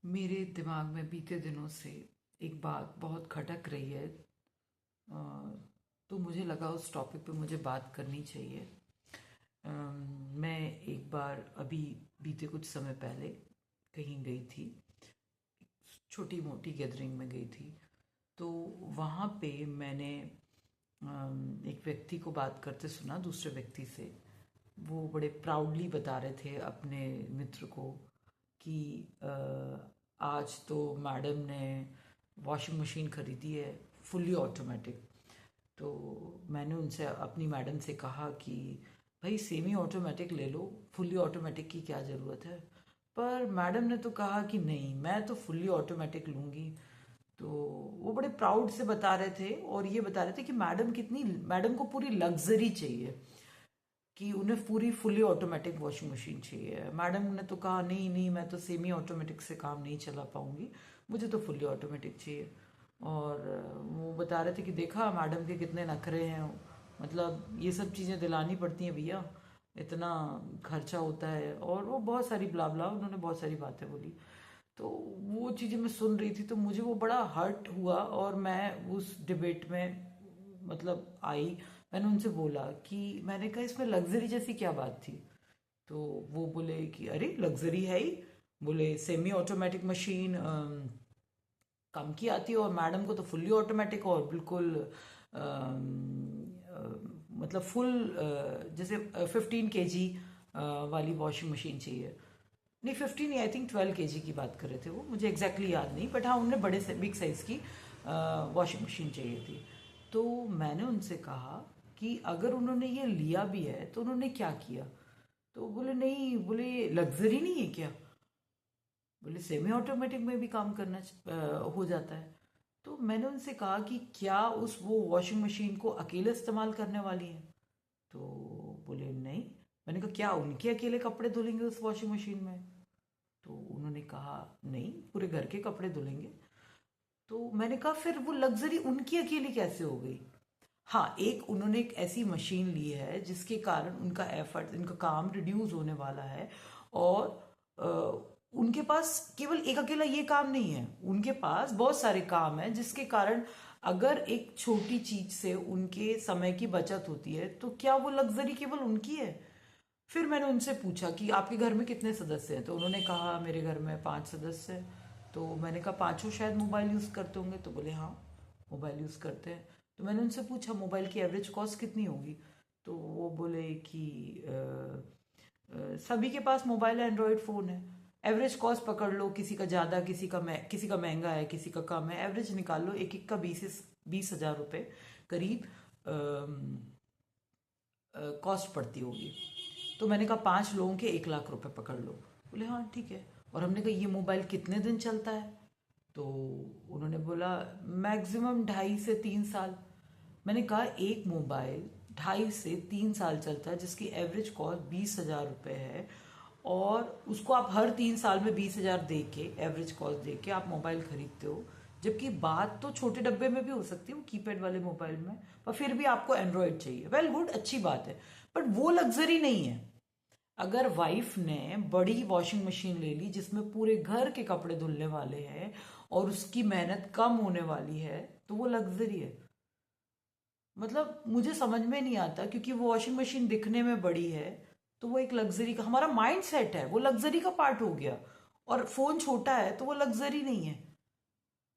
मेरे दिमाग में बीते दिनों से एक बात बहुत खटक रही है। तो मुझे लगा उस टॉपिक पे मुझे बात करनी चाहिए। मैं एक बार अभी बीते कुछ समय पहले कहीं गई थी, छोटी मोटी गैदरिंग में गई थी। तो वहाँ पे मैंने एक व्यक्ति को बात करते सुना दूसरे व्यक्ति से। वो बड़े प्राउडली बता रहे थे अपने मित्र को कि आज तो मैडम ने वॉशिंग मशीन खरीदी है, फुल्ली ऑटोमेटिक। तो मैंने उनसे अपनी मैडम से कहा कि भाई सेमी ऑटोमेटिक ले लो, फुल्ली ऑटोमेटिक की क्या ज़रूरत है। पर मैडम ने तो कहा कि नहीं, मैं तो फुल्ली ऑटोमेटिक लूँगी। तो वो बड़े प्राउड से बता रहे थे और ये बता रहे थे कि मैडम को पूरी लग्जरी चाहिए, कि उन्हें पूरी फुली ऑटोमेटिक वॉशिंग मशीन चाहिए। मैडम ने तो कहा नहीं नहीं, मैं तो सेमी ऑटोमेटिक से काम नहीं चला पाऊंगी, मुझे तो फुली ऑटोमेटिक चाहिए। और वो बता रहे थे कि देखा मैडम के कितने नखरे हैं, मतलब ये सब चीज़ें दिलानी पड़ती हैं भैया, इतना खर्चा होता है। और वो बहुत सारी ब्ला ब्ला उन्होंने बहुत सारी बातें बोली। तो वो चीज़ें मैं सुन रही थी तो मुझे वो बड़ा हर्ट हुआ और मैं उस डिबेट में मतलब आई। मैंने उनसे बोला कि मैंने कहा इसमें लग्जरी जैसी क्या बात थी। तो वो बोले कि अरे लग्जरी है ही, बोले सेमी ऑटोमेटिक मशीन कम की आती है और मैडम को तो फुल्ली ऑटोमेटिक और बिल्कुल मतलब फुल जैसे 15 kg वाली वॉशिंग मशीन चाहिए। नहीं 15 नहीं, आई थिंक 12 kg की बात कर रहे थे वो, मुझे एग्जैक्टली याद नहीं, बट हाँ उन्हें बड़े से बिग साइज की वॉशिंग मशीन चाहिए थी। तो मैंने उनसे कहा कि अगर उन्होंने ये लिया भी है तो उन्होंने क्या किया। तो बोले नहीं, बोले ये लग्जरी नहीं है क्या, बोले सेमी ऑटोमेटिक में भी काम करना हो जाता है। तो मैंने उनसे कहा कि क्या उस वो वॉशिंग मशीन को अकेले इस्तेमाल करने वाली है। तो बोले नहीं। मैंने कहा क्या उनके अकेले कपड़े धुलेंगे उस वॉशिंग मशीन में। तो उन्होंने कहा नहीं, पूरे घर के कपड़े धुलेंगे। तो मैंने कहा फिर वो लग्जरी उनकी अकेली कैसे हो गई। हाँ, एक उन्होंने एक ऐसी मशीन ली है जिसके कारण उनका एफर्ट, इनका काम रिड्यूस होने वाला है। और उनके पास केवल एक अकेला ये काम नहीं है, उनके पास बहुत सारे काम हैं जिसके कारण अगर एक छोटी चीज से उनके समय की बचत होती है तो क्या वो लग्जरी केवल उनकी है। फिर मैंने उनसे पूछा कि आपके घर में कितने सदस्य हैं। तो उन्होंने कहा मेरे घर में 5 सदस्य हैं। तो मैंने कहा पांचों शायद मोबाइल यूज़ करते होंगे। तो बोले हाँ, मोबाइल यूज़ करते हैं। तो मैंने उनसे पूछा मोबाइल की एवरेज कॉस्ट कितनी होगी। तो वो बोले कि सभी के पास मोबाइल है, एंड्रॉयड फ़ोन है। एवरेज कॉस्ट पकड़ लो, किसी का ज़्यादा, किसी का महंगा है, किसी का कम है, एवरेज निकाल लो, एक एक का 20 हजार रुपये करीब कॉस्ट पड़ती होगी। तो मैंने कहा 5 लोगों के 1 लाख रुपए पकड़ लो। बोले हाँ ठीक है। और हमने कहा ये मोबाइल कितने दिन चलता है। तो उन्होंने बोला मैक्सिमम 2.5 से 3 साल। मैंने कहा एक मोबाइल 2.5 से 3 साल चलता है जिसकी एवरेज कॉस्ट 20 हजार रुपये है, और उसको आप हर 3 साल में 20 हजार दे के, एवरेज कॉस्ट दे के आप मोबाइल खरीदते हो। जबकि बात तो छोटे डब्बे में भी हो सकती है, वो कीपैड वाले मोबाइल में, पर फिर भी आपको एंड्रॉयड चाहिए। वेल गुड, अच्छी बात है, बट वो लग्जरी नहीं है। अगर वाइफ ने बड़ी वॉशिंग मशीन ले ली जिसमें पूरे घर के कपड़े धुलने वाले हैं और उसकी मेहनत कम होने वाली है, तो वो लग्जरी है। मतलब मुझे समझ में नहीं आता, क्योंकि वो वॉशिंग मशीन दिखने में बड़ी है तो वो एक लग्जरी का, हमारा माइंड सेट है वो लग्जरी का पार्ट हो गया। और फोन छोटा है तो वो लग्जरी नहीं है।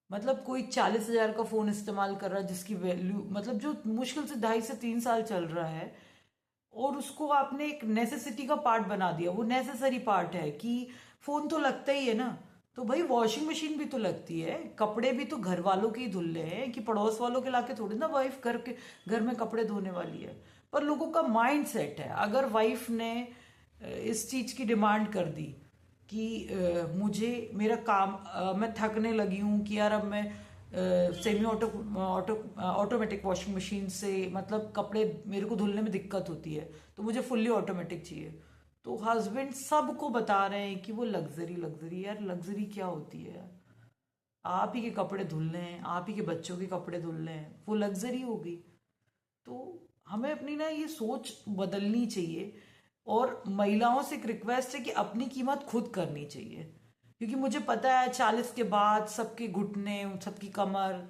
मतलब कोई 40 हजार का फोन इस्तेमाल कर रहा है जिसकी वैल्यू, मतलब जो मुश्किल से 2.5 से 3 साल चल रहा है, और उसको आपने एक नेसेसिटी का पार्ट बना दिया। वो नेसेसरी पार्ट है कि फोन तो लगता ही है ना। तो भाई वॉशिंग मशीन भी तो लगती है, कपड़े भी तो घर वालों के ही धुलने हैं, कि पड़ोस वालों के लाके थोड़ी ना वाइफ घर में कपड़े धोने वाली है। पर लोगों का माइंड सेट है, अगर वाइफ ने इस चीज की डिमांड कर दी कि मुझे मेरा काम, मैं थकने लगी हूँ कि यार अब मैं सेमी ऑटोमेटिक वॉशिंग मशीन से मतलब कपड़े मेरे को धुलने में दिक्कत होती है, तो मुझे फुल्ली ऑटोमेटिक चाहिए। तो हस्बैंड सबको बता रहे हैं कि वो लग्जरी लग्जरी। यार लग्जरी क्या होती है यार, आप ही के कपड़े धुलने हैं, आप ही के बच्चों के कपड़े धुलने हैं, वो लग्जरी होगी। तो हमें अपनी ना ये सोच बदलनी चाहिए। और महिलाओं से एक रिक्वेस्ट है कि अपनी कीमत खुद करनी चाहिए। क्योंकि मुझे पता है 40 के बाद सबके घुटने, सबकी कमर,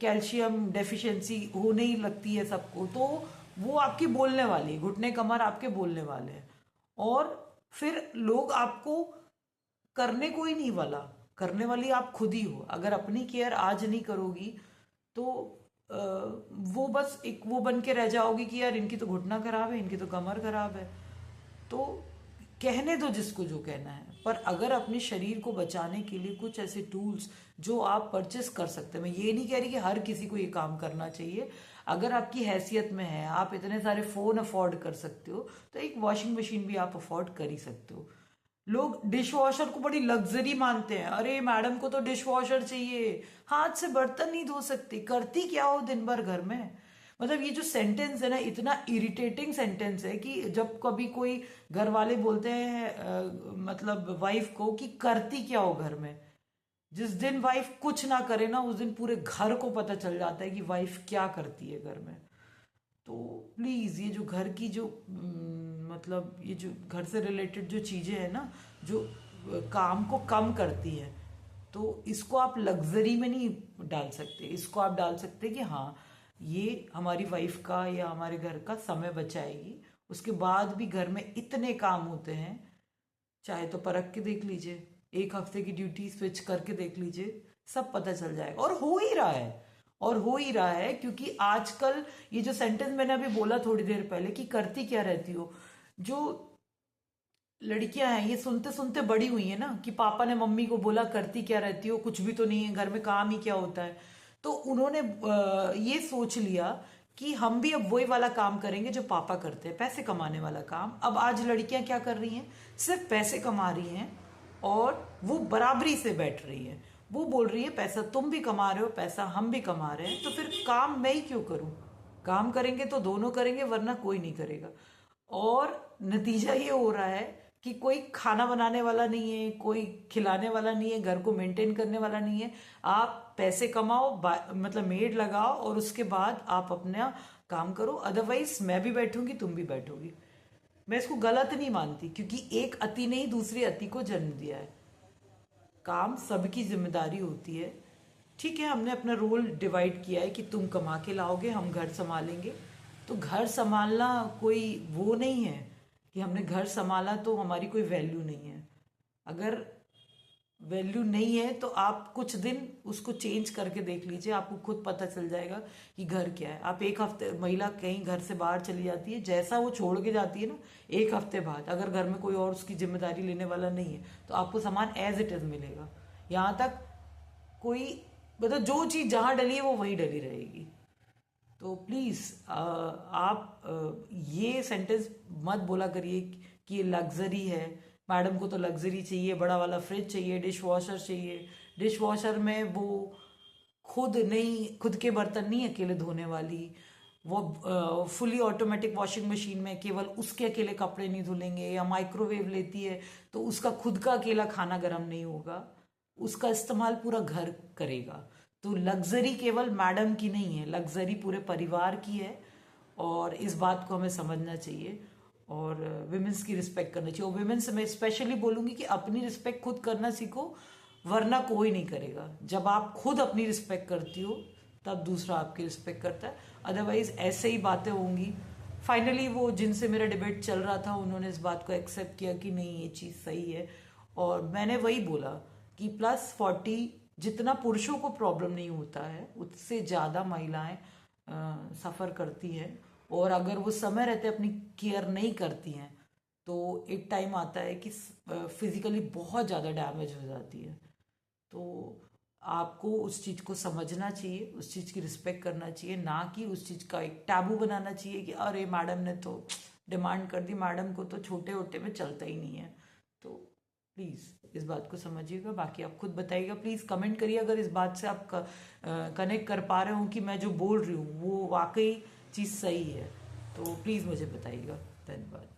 कैल्शियम डेफिशिएंसी होने ही लगती है सबको, तो वो आपकी बोलने वाली, घुटने कमर आपके बोलने वाले हैं। और फिर लोग आपको करने कोई नहीं वाला, करने वाली आप खुद ही हो। अगर अपनी केयर आज नहीं करोगी तो अ, वो बस एक वो बन के रह जाओगी कि यार इनकी तो घुटना खराब है, इनकी तो कमर खराब है। तो कहने दो जिसको जो कहना है, पर अगर अपने शरीर को बचाने के लिए कुछ ऐसे टूल्स जो आप परचेस कर सकते हैं, मैं ये नहीं कह रही कि हर किसी को ये काम करना चाहिए। अगर आपकी हैसियत में है, आप इतने सारे फोन अफोर्ड कर सकते हो, तो एक वॉशिंग मशीन भी आप अफोर्ड कर ही सकते हो। लोग डिश वॉशर को बड़ी लग्जरी मानते हैं, अरे मैडम को तो डिश वॉशर चाहिए, हाथ से बर्तन नहीं धो सकती, करती क्या हो दिन भर घर में। मतलब ये जो सेंटेंस है ना, इतना इरिटेटिंग सेंटेंस है कि जब कभी कोई घर वाले बोलते हैं मतलब वाइफ को कि करती क्या हो घर में, जिस दिन वाइफ कुछ ना करे ना, उस दिन पूरे घर को पता चल जाता है कि वाइफ क्या करती है घर में। तो प्लीज़ ये जो घर की जो मतलब ये जो घर से रिलेटेड जो चीज़ें हैं ना, जो काम को कम करती हैं, तो इसको आप लग्जरी में नहीं डाल सकते। इसको आप डाल सकते कि हाँ, ये हमारी वाइफ का या हमारे घर का समय बचाएगी। उसके बाद भी घर में इतने काम होते हैं, चाहे तो परख के देख लीजिए, एक हफ्ते की ड्यूटी स्विच करके देख लीजिए, सब पता चल जाएगा। और हो ही रहा है, और हो ही रहा है, क्योंकि आजकल ये जो सेंटेंस मैंने अभी बोला थोड़ी देर पहले कि करती क्या रहती हो, जो लड़कियां हैं ये सुनते सुनते बड़ी हुई है ना कि पापा ने मम्मी को बोला करती क्या रहती हो, कुछ भी तो नहीं है घर में, काम ही क्या होता है। तो उन्होंने ये सोच लिया कि हम भी अब वही वाला काम करेंगे जो पापा करते हैं, पैसे कमाने वाला काम। अब आज लड़कियां क्या कर रही हैं, सिर्फ पैसे कमा रही हैं, और वो बराबरी से बैठ रही है। वो बोल रही है पैसा तुम भी कमा रहे हो, पैसा हम भी कमा रहे हैं, तो फिर काम मैं ही क्यों करूं। काम करेंगे तो दोनों करेंगे, वरना कोई नहीं करेगा। और नतीजा ये हो रहा है कि कोई खाना बनाने वाला नहीं है, कोई खिलाने वाला नहीं है, घर को मेंटेन करने वाला नहीं है। आप पैसे कमाओ, मतलब मेड लगाओ, और उसके बाद आप अपना काम करो। अदरवाइज मैं भी बैठूंगी, तुम भी बैठोगी। मैं इसको गलत नहीं मानती, क्योंकि एक अति ने ही दूसरी अति को जन्म दिया है। काम सबकी जिम्मेदारी होती है। ठीक है, हमने अपना रोल डिवाइड किया है कि तुम कमा के लाओगे, हम घर संभालेंगे। तो घर संभालना कोई वो नहीं है कि हमने घर संभाला तो हमारी कोई वैल्यू नहीं है। अगर वैल्यू नहीं है तो आप कुछ दिन उसको चेंज करके देख लीजिए, आपको खुद पता चल जाएगा कि घर क्या है। आप एक हफ्ते, महिला कहीं घर से बाहर चली जाती है, जैसा वो छोड़ के जाती है ना, एक हफ्ते बाद अगर घर में कोई और उसकी जिम्मेदारी लेने वाला नहीं है, तो आपको सामान एज इट इज मिलेगा। यहाँ तक कोई मतलब जो चीज़ जहाँ डली है वो वहीं डली रहेगी। तो प्लीज़ आप ये सेंटेंस मत बोला करिए कि ये लग्जरी है, मैडम को तो लग्जरी चाहिए, बड़ा वाला फ्रिज चाहिए, डिश वॉशर चाहिए। डिश वॉशर में वो खुद नहीं, खुद के बर्तन नहीं अकेले धोने वाली। वो फुली ऑटोमेटिक वॉशिंग मशीन में केवल उसके अकेले कपड़े नहीं धुलेंगे, या माइक्रोवेव लेती है तो उसका खुद का अकेला खाना गर्म नहीं होगा, उसका इस्तेमाल पूरा घर करेगा। तो लग्जरी केवल मैडम की नहीं है, लग्जरी पूरे परिवार की है। और इस बात को हमें समझना चाहिए, और विमेंस की रिस्पेक्ट करना चाहिए। और विमेंस मैं स्पेशली बोलूँगी कि अपनी रिस्पेक्ट खुद करना सीखो, वरना कोई नहीं करेगा। जब आप खुद अपनी रिस्पेक्ट करती हो, तब दूसरा आपकी रिस्पेक्ट करता है। अदरवाइज ऐसे ही बातें होंगी। फाइनली वो जिनसे मेरा डिबेट चल रहा था, उन्होंने इस बात को एक्सेप्ट किया कि नहीं, ये चीज़ सही है। और मैंने वही बोला कि +40 जितना पुरुषों को प्रॉब्लम नहीं होता है, उससे ज़्यादा महिलाएं सफ़र करती हैं। और अगर वो समय रहते अपनी केयर नहीं करती हैं, तो एक टाइम आता है कि फिजिकली बहुत ज़्यादा डैमेज हो जाती है। तो आपको उस चीज़ को समझना चाहिए, उस चीज़ की रिस्पेक्ट करना चाहिए, ना कि उस चीज़ का एक टैबू बनाना चाहिए कि अरे मैडम ने तो डिमांड कर दी, मैडम को तो छोटे होटे में चलता ही नहीं है। तो प्लीज़ इस बात को समझिएगा। बाकी आप खुद बताइएगा, प्लीज़ कमेंट करिए अगर इस बात से आप कनेक्ट कर पा रहे हो कि मैं जो बोल रही हूँ वो वाकई चीज़ सही है। तो प्लीज़ मुझे बताइएगा। धन्यवाद।